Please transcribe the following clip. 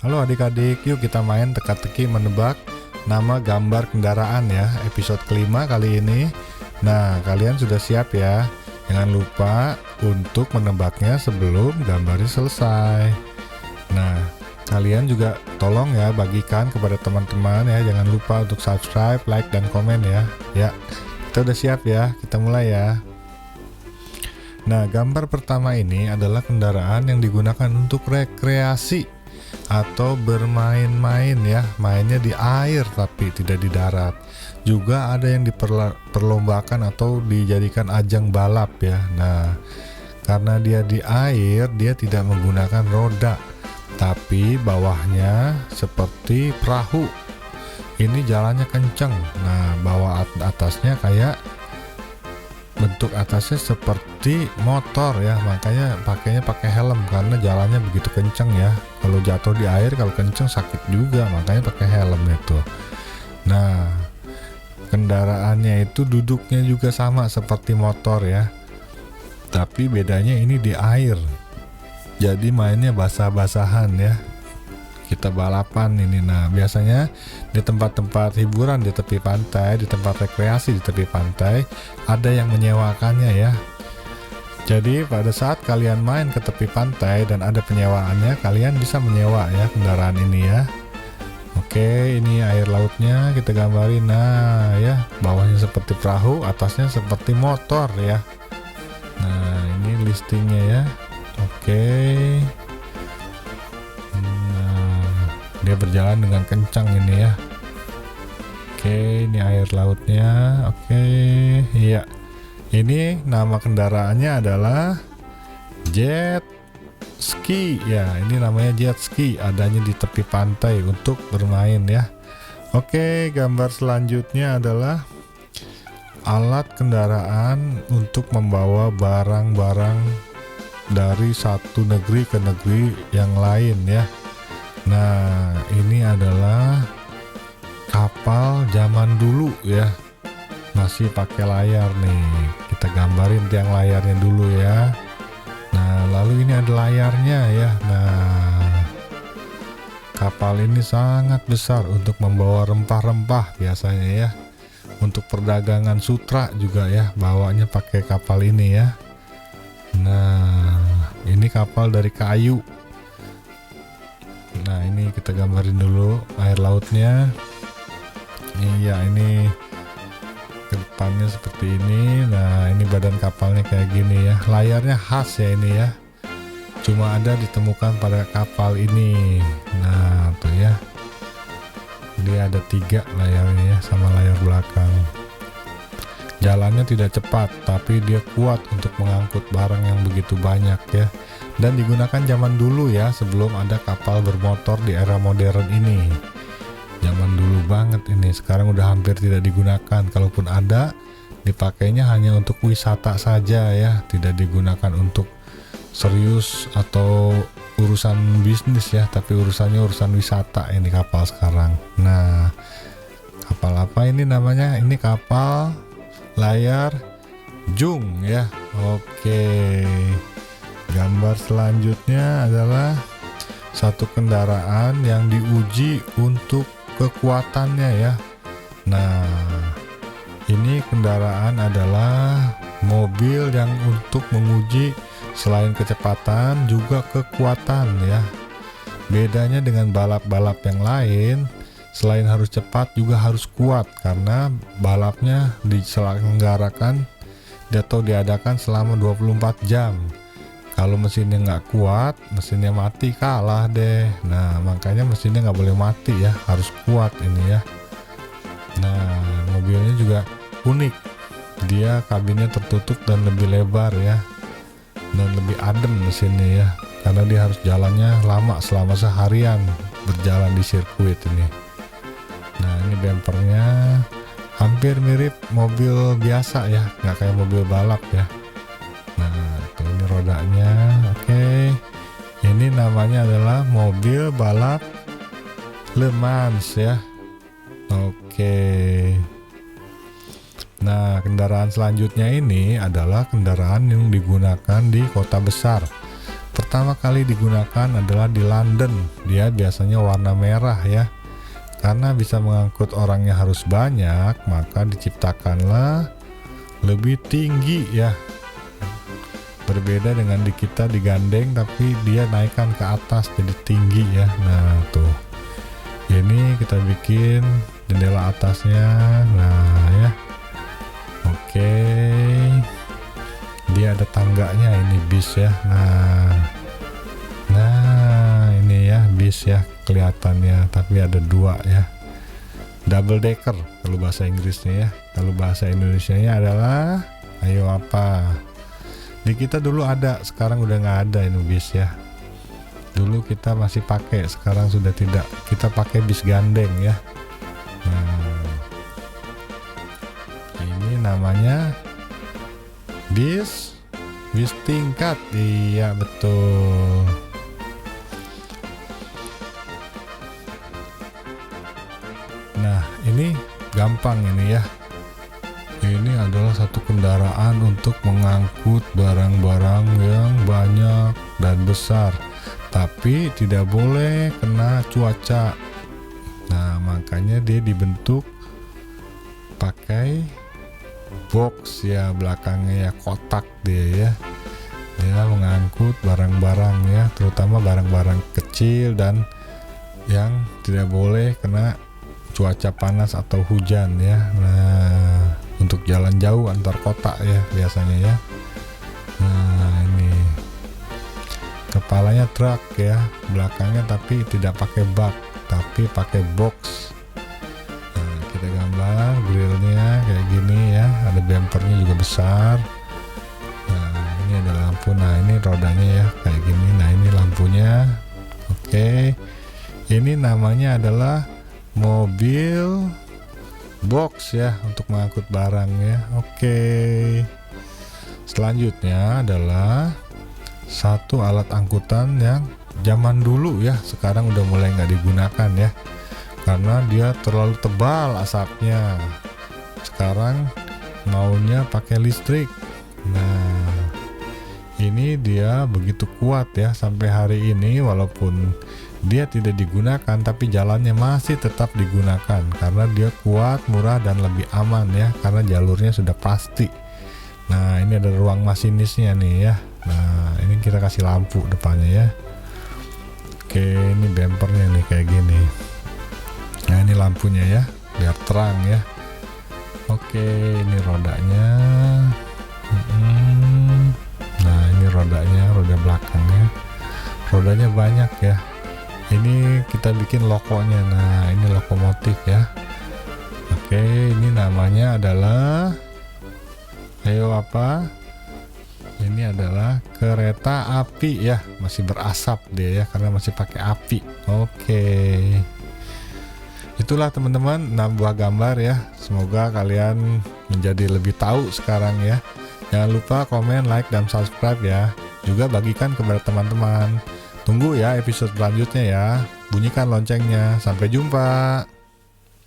Halo adik-adik, yuk kita main teka-teki menebak nama gambar kendaraan ya, episode kelima kali ini. Nah, kalian sudah siap ya? Jangan lupa untuk menebaknya sebelum gambarnya selesai. Nah, kalian juga tolong ya bagikan kepada teman-teman ya. Jangan lupa untuk subscribe, like, dan komen ya. Ya, kita udah siap ya, kita mulai ya. Nah, gambar pertama ini adalah kendaraan yang digunakan untuk rekreasi atau bermain-main ya, mainnya di air tapi tidak di darat. Juga ada yang diperlombakan atau dijadikan ajang balap ya. Nah, karena dia di air, dia tidak menggunakan roda, tapi bawahnya seperti perahu. Ini jalannya kenceng. Nah, bawah atasnya kayak bentuk atasnya seperti motor ya, makanya pakainya pakai helm karena jalannya begitu kenceng ya. Kalau jatuh di air kalau kenceng sakit juga, makanya pakai helm itu. Nah, kendaraannya itu duduknya juga sama seperti motor ya, tapi bedanya ini di air, jadi mainnya basah-basahan ya. Kita balapan ini. Nah, biasanya di tempat-tempat hiburan di tepi pantai, di tempat rekreasi di tepi pantai, ada yang menyewakannya ya. Jadi pada saat kalian main ke tepi pantai dan ada penyewaannya, kalian bisa menyewa ya kendaraan ini ya. Oke, ini air lautnya kita gambarin. Nah ya, bawahnya seperti perahu, atasnya seperti motor ya. Nah, ini listingnya ya. Oke. Dia berjalan dengan kencang ini ya. Oke, ini air lautnya. Oke, iya. Ini nama kendaraannya adalah jet ski ya. Ini namanya jet ski, adanya di tepi pantai untuk bermain ya. Oke, gambar selanjutnya adalah alat kendaraan untuk membawa barang-barang dari satu negeri ke negeri yang lain ya. Nah, ini adalah kapal zaman dulu ya, masih pakai layar nih. Kita gambarin tiang layarnya dulu ya. Nah, lalu ini ada layarnya ya. Nah, kapal ini sangat besar untuk membawa rempah-rempah biasanya ya. Untuk perdagangan sutra juga ya, bawanya pakai kapal ini ya. Nah, ini kapal dari kayu. Nah, ini kita gambarin dulu air lautnya. Iya, ini ke depannya seperti ini. Nah, ini badan kapalnya kayak gini ya. Layarnya khas ya ini ya, cuma ada ditemukan pada kapal ini. Nah, tuh ya, dia ada 3 layarnya ya, sama layar belakang. Jalannya tidak cepat, tapi dia kuat untuk mengangkut barang yang begitu banyak ya. Dan digunakan zaman dulu ya, sebelum ada kapal bermotor di era modern ini. Zaman dulu banget ini, sekarang udah hampir tidak digunakan. Kalaupun ada, dipakainya hanya untuk wisata saja ya, tidak digunakan untuk serius atau urusan bisnis ya, tapi urusannya urusan wisata ini kapal sekarang. Nah, kapal apa ini namanya? Ini kapal layar jung ya. Oke. Gambar selanjutnya adalah satu kendaraan yang diuji untuk kekuatannya ya. Nah, ini kendaraan adalah mobil yang untuk menguji selain kecepatan juga kekuatan ya. Bedanya dengan balap-balap yang lain, selain harus cepat juga harus kuat karena balapnya diselenggarakan atau diadakan selama 24 jam. Kalau mesinnya nggak kuat, mesinnya mati, kalah deh. Nah, makanya mesinnya nggak boleh mati ya, harus kuat ini ya. Nah, mobilnya juga unik. Dia kabinnya tertutup dan lebih lebar ya, dan lebih adem mesinnya ya, karena dia harus jalannya lama selama seharian berjalan di sirkuit ini. Nah, ini bempernya hampir mirip mobil biasa ya, nggak kayak mobil balap ya. Nah, ini rodanya. Oke, ini namanya adalah mobil balap Le Mans ya. Oke. Nah, kendaraan selanjutnya ini adalah kendaraan yang digunakan di kota besar. pertama kali digunakan adalah di London. Dia biasanya warna merah ya. Karena bisa mengangkut orang yang harus banyak, maka diciptakanlah lebih tinggi ya. Berbeda dengan di kita digandeng, tapi dia naikkan ke atas jadi tinggi ya. Nah tuh, ini kita bikin jendela atasnya. Nah ya, oke. Dia ada tangganya, ini bis ya. Nah ini ya bis ya kelihatannya, tapi ada dua ya, double decker kalau bahasa Inggrisnya ya. Kalau bahasa Indonesianya adalah ayo apa. Di kita dulu ada, sekarang udah nggak ada ini bis ya. Dulu kita masih pakai, sekarang sudah tidak. Kita pakai bis gandeng ya. Nah, ini namanya bis tingkat. Iya betul. Nah ini gampang ini ya. Ini adalah satu kendaraan untuk mengangkut barang-barang yang banyak dan besar, tapi tidak boleh kena cuaca. Nah makanya dia dibentuk pakai box ya, belakangnya ya kotak dia ya. Dia mengangkut barang-barang ya, terutama barang-barang kecil dan yang tidak boleh kena cuaca panas atau hujan ya. Nah untuk jalan jauh antar kota ya biasanya ya. Nah ini kepalanya truk ya, belakangnya tapi tidak pakai bak tapi pakai box. Nah kita gambar grillnya kayak gini ya, ada bumpernya juga besar. Nah ini ada lampu, nah ini rodanya ya kayak gini. Nah ini lampunya. Oke, ini namanya adalah mobil box ya, untuk mengangkut barang ya. Oke, selanjutnya adalah satu alat angkutan yang zaman dulu ya, sekarang udah mulai nggak digunakan ya, karena dia terlalu tebal asapnya. Sekarang maunya pakai listrik. Nah ini dia begitu kuat ya sampai hari ini, walaupun dia tidak digunakan tapi jalannya masih tetap digunakan karena dia kuat, murah dan lebih aman ya, karena jalurnya sudah pasti. Nah ini ada ruang masinisnya nih ya. Nah ini kita kasih lampu depannya ya. Oke, ini bumpernya nih kayak gini. Nah ini lampunya ya biar terang ya. Oke, ini rodanya. Nah ini rodanya, roda belakangnya, rodanya banyak ya. Ini kita bikin logonya. Nah ini lokomotif ya. Oke, ini namanya adalah ayo apa, ini adalah kereta api ya, masih berasap dia ya karena masih pakai api. Oke, itulah teman-teman 6 buah gambar ya. Semoga kalian menjadi lebih tahu sekarang ya. Jangan lupa komen, like, dan subscribe ya. Juga bagikan kepada teman-teman. Tunggu ya episode selanjutnya ya. Bunyikan loncengnya. Sampai jumpa.